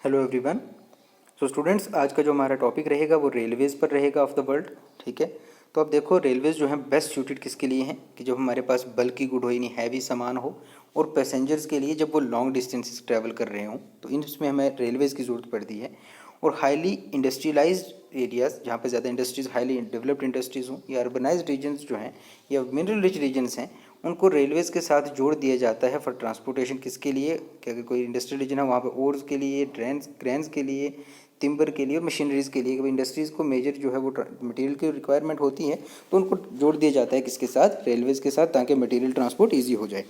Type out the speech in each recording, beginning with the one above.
Hello everyone. Students, आज का जो हमारा टॉपिक रहेगा वो रेलवेज़ पर रहेगा ऑफ द वर्ल्ड। ठीक है, तो अब देखो रेलवेज़ जो है बेस्ट सूटेड किसके लिए हैं कि जब हमारे पास बल्कि गुड हो यानी हैवी सामान हो, और पैसेंजर्स के लिए जब वो लॉन्ग डिस्टेंसेस ट्रैवल कर रहे हों तो इसमें हमें रेलवेज़ की ज़रूरत पड़ती है। और हाईली इंडस्ट्रियलाइज्ड एरियाज़ जहाँ पे ज़्यादा इंडस्ट्रीज़, हाईली डेवलप्ड इंडस्ट्रीज़ हों, या अर्बनाइज्ड रीजन्स जो हैं या मिनरल रिच रीजन्स हैं, उनको रेलवेज़ के साथ जोड़ दिया जाता है फॉर ट्रांसपोर्टेशन। किसके लिए कि अगर कोई इंडस्ट्रियल रीजन है वहाँ पे ओर्स के लिए, क्रेन्स के लिए, टिम्बर के लिए और मशीनरीज़ के लिए, कि इंडस्ट्रीज़ को मेजर जो है वो मटेरियल की रिक्वायरमेंट होती है, तो उनको जोड़ दिया जाता है किसके साथ, रेलवेज़ के साथ, ताकि मटेरियल ट्रांसपोर्ट ईजी हो जाए।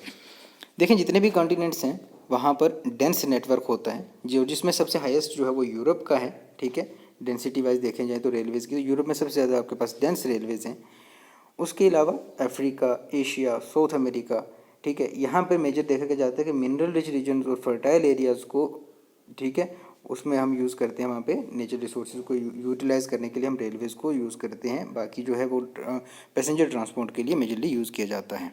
देखें जितने भी कॉन्टिनेंट्स हैं वहाँ पर डेंस नेटवर्क होता है, जो जिसमें सबसे हाईएस्ट जो है वो यूरोप का है। ठीक है, डेंसिटी वाइज देखें जाए तो रेलवेज़ की, तो यूरोप में सबसे ज़्यादा आपके पास डेंस रेलवेज़ हैं। उसके अलावा अफ्रीका, एशिया, साउथ अमेरिका, ठीक है, यहाँ पे मेजर देखा जाता है कि मिनरल रिच रीजन और फर्टाइल एरियाज़ को, ठीक है, उसमें हम यूज़ करते हैं, वहाँ पे नेचुरल रिसोर्सेज को यूटिलाइज़ करने के लिए हम रेलवेज़ को यूज़ करते हैं। बाकी जो है वो पैसेंजर ट्रांसपोर्ट के लिए मेजरली यूज़ किया जाता है।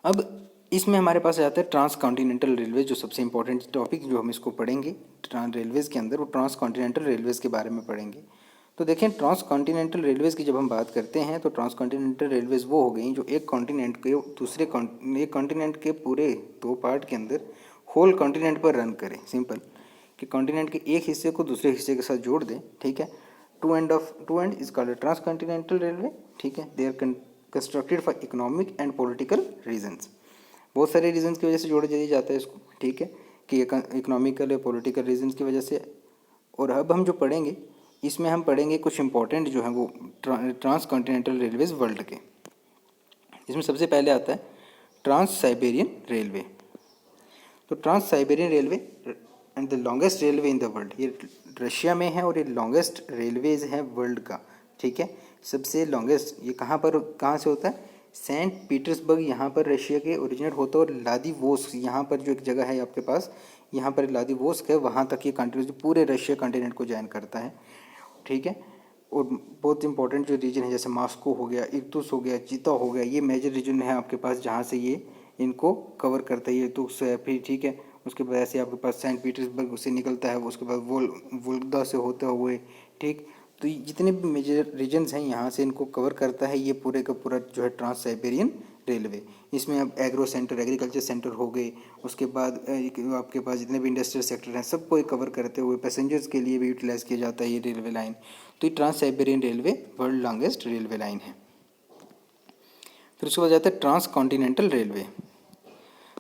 अब इसमें हमारे पास आता है ट्रांस कॉन्टिनेंटल रेलवे, जो सबसे इंपॉर्टेंट टॉपिक जो हम इसको पढ़ेंगे रेलवेज़ के अंदर, वो ट्रांस कॉन्टिनेंटल रेलवेज़ के बारे में पढ़ेंगे। तो देखें ट्रांस कॉन्टिनेंटल रेलवेज़ की जब हम बात करते हैं तो ट्रांस कॉन्टिनेंटल रेलवेज़ वो हो गई जो एक कॉन्टिनेंट के दूसरे एक कॉन्टिनेंट के पूरे दो पार्ट के अंदर होल कॉन्टिनेंट पर रन करें। सिंपल कि कॉन्टिनेंट के एक हिस्से को दूसरे हिस्से के साथ जोड़ दें। ठीक है, to end is called transcontinental railway. ठीक है, they are constructed for economic and political reasons. बहुत सारे रीजन्स की वजह से जोड़ दिया जाता है इसको। ठीक है, कि इकोनॉमिकल या पॉलिटिकल रीजन्स की वजह से। और अब हम जो पढ़ेंगे इसमें हम पढ़ेंगे कुछ इंपॉर्टेंट जो है वो ट्रांस कॉन्टिनेंटल रेलवेज वर्ल्ड के। इसमें सबसे पहले आता है ट्रांस साइबेरियन रेलवे। तो trans Siberian railway and the longest railway in the world, ये रशिया में है और ये लॉन्गेस्ट रेलवेज है वर्ल्ड का। ठीक है, सबसे लॉन्गेस्ट ये कहाँ से होता है, सेंट पीटर्सबर्ग यहाँ पर रशिया के ओरिजिनेट होता है, और व्लादिवोस्क यहाँ पर जो एक जगह है आपके पास, यहाँ पर व्लादिवोस्क है, वहाँ तक ये कंटिन्यूस पूरे रशिया कॉन्टिनेंट को ज्वाइन करता है। ठीक है, और बहुत इंपॉर्टेंट जो रीजन है जैसे मॉस्को हो गया, इर्तुस हो गया, चीता हो गया, ये मेजर रीजन है आपके पास जहाँ से ये इनको कवर करता है। इर्तुस है, फिर ठीक है, उसके बाद ऐसे आपके पास सेंट पीटर्सबर्ग से निकलता है, उसके बाद वोल्गा से होते हुए, ठीक, तो जितने भी मेजर रीजन्स हैं यहाँ से इनको कवर करता है ये पूरे का पूरा जो है ट्रांस साइबेरियन रेलवे। इसमें अब एग्रो सेंटर, एग्रीकल्चर सेंटर हो गए, उसके बाद आपके पास जितने भी इंडस्ट्रियल सेक्टर हैं सबको कवर करते हुए पैसेंजर्स के लिए भी यूटिलाइज़ किया जाता है ये रेलवे लाइन। तो ये trans Siberian railway world longest railway line है। फिर उसके बाद जाता है ट्रांस कॉन्टिनेंटल रेलवे।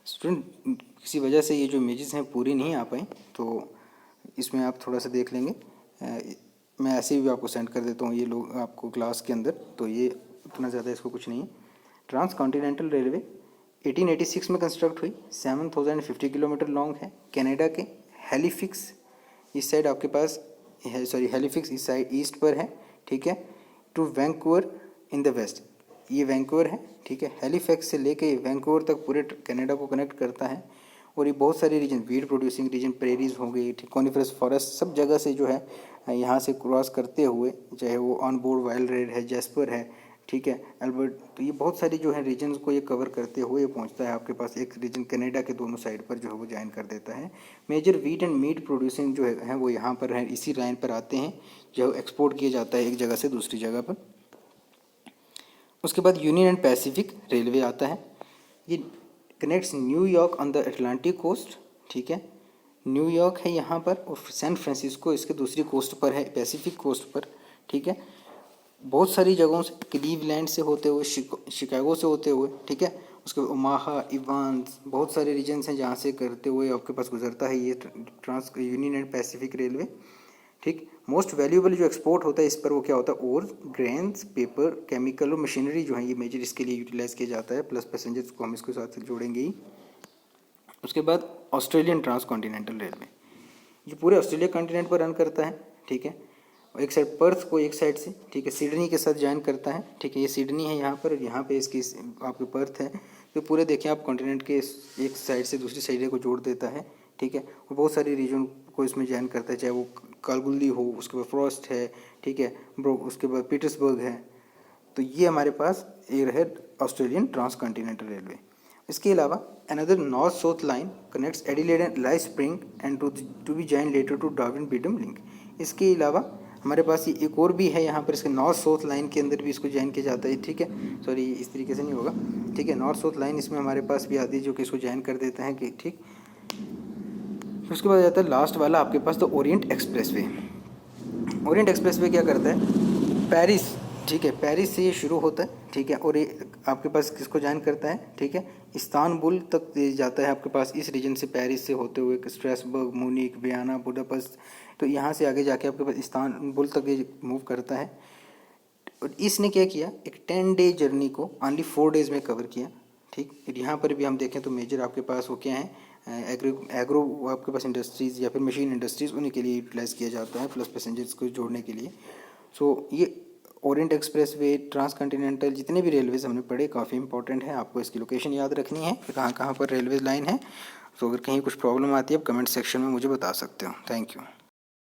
स्टूडेंट किसी वजह से ये जो इमेजेस हैं पूरी नहीं आ पाई, तो इसमें आप थोड़ा सा देख लेंगे, मैं ऐसे भी आपको सेंड कर देता हूँ ये लोग आपको क्लास के अंदर, तो ये उतना ज़्यादा इसको कुछ नहीं है। ट्रांस कॉन्टिनेंटल रेलवे 1886 में कंस्ट्रक्ट हुई, 7050 किलोमीटर लॉन्ग है। कनाडा के हैलीफिक्स इस साइड आपके पास है, सॉरी हैलीफिक्स इस साइड ईस्ट पर है। ठीक है, to Vancouver in the west, ये वैंकूवर है। ठीक है, हैलीफैक्स से लेके वैंकूवर तक पूरे कनाडा को कनेक्ट करता है। और ये बहुत सारे region, wheat producing region, prairies हो गई, कॉनिफरस फॉरेस्ट, सब जगह से जो है यहाँ से क्रॉस करते हुए, चाहे वो ऑन बोर्ड वाइल्ड रेड है, जैस्पर है, ठीक है, अल्बर्ट, तो ये बहुत सारी जो है रीजन्स को ये कवर करते हुए ये पहुँचता है आपके पास। एक रीजन कनाडा के दोनों साइड पर जो है वो ज्वाइन कर देता है। Major wheat and meat producing जो है वो यहाँ पर है, इसी लाइन पर आते हैं जो एक्सपोर्ट किया जाता है एक जगह से दूसरी जगह पर। उसके बाद यूनियन एंड पैसिफिक रेलवे आता है, ये connects New York on the Atlantic coast. ठीक है, न्यूयॉर्क है यहाँ पर, और सैन फ्रांसिस्को इसके दूसरी कोस्ट पर है, पैसिफिक कोस्ट पर। ठीक है, बहुत सारी जगहों से, क्लीवलैंड से होते हुए, शिकागो से होते हुए, ठीक है, उसके बाद ओमाहा, इवांस, बहुत सारे रीजन्स हैं जहाँ से करते हुए आपके पास गुजरता है ये trans union and Pacific railway. ठीक, मोस्ट वैल्यूएबल जो एक्सपोर्ट होता है इस पर वो क्या होता है, ओर, ग्रेन्स, पेपर, केमिकल और मशीनरी जो है ये मेजर इसके लिए यूटिलाइज किया जाता है, प्लस पैसेंजर्स को हम इसके साथ जोड़ेंगे ही। उसके बाद ऑस्ट्रेलियन ट्रांस कॉन्टिनेंटल रेलवे, ये पूरे ऑस्ट्रेलिया कॉन्टिनेंट पर रन करता है। ठीक है, एक साइड पर्थ को एक साइड से, ठीक है, सिडनी के साथ ज्वाइन करता है। ठीक है, ये सिडनी है यहाँ पर, यहाँ पे इसकी आपके पर्थ है, तो पूरे देखें आप कॉन्टिनेंट के एक साइड से दूसरी साइड को जोड़ देता है। ठीक है, और बहुत सारी रीजन को इसमें ज्वाइन करता है, चाहे वो कालगुल्ली हो, उसके बाद फ्रॉस्ट है, ठीक है, उसके बाद पीटर्सबर्ग है। तो ये हमारे पास ये रहे ऑस्ट्रेलियन ट्रांस कॉन्टिनेंटल रेलवे। इसके अलावा another north south line connects Adelaide and Alice Spring and to be join later to Darwin Birdum link. इसके अलावा हमारे पास ये एक और भी है यहाँ पर, इसके नॉर्थ साउथ लाइन के अंदर भी इसको जॉइन किया जाता है, ठीक है। सॉरी, इस तरीके से नहीं होगा, ठीक है। नॉर्थ साउथ लाइन इसमें हमारे पास भी आती है जो कि इसको जॉइन कर देते हैं कि ठीक। उसके बाद जाता है लास्ट वाला आपके पास तो ओरिएंट एक्सप्रेसवे। ओरिएंट एक्सप्रेसवे क्या करता है, पेरिस, ठीक है, पेरिस से ये शुरू होता है, ठीक है, और ये आपके पास किसको जॉइन करता है, ठीक है, इस्तांबुल तक जाता है आपके पास इस रीजन से, पेरिस से होते हुए स्ट्रासबर्ग, म्यूनिख, वियना, बुडापेस्ट, तो यहाँ से आगे जाके आपके पास इस्तांबुल तक ये मूव करता है। और इसने क्या किया, एक 10 डे जर्नी को ओनली 4 डेज़ में कवर किया, ठीक। फिर यहाँ पर भी हम देखें तो मेजर आपके पास वो क्या है, एग्रो आपके पास इंडस्ट्रीज़ या फिर मशीन इंडस्ट्रीज़, उन्हीं के लिए यूटिलाइज़ किया जाता है, प्लस पैसेंजर्स को जोड़ने के लिए। सो ये Orient Express way, trans continental, जितने भी रेलवेज़ हमने पढ़े काफ़ी इंपॉर्टेंट है, आपको इसकी लोकेशन याद रखनी है कि कहाँ कहाँ पर रेलवे लाइन है। तो अगर कहीं कुछ प्रॉब्लम आती है आप कमेंट सेक्शन में मुझे बता सकते हो। Thank you.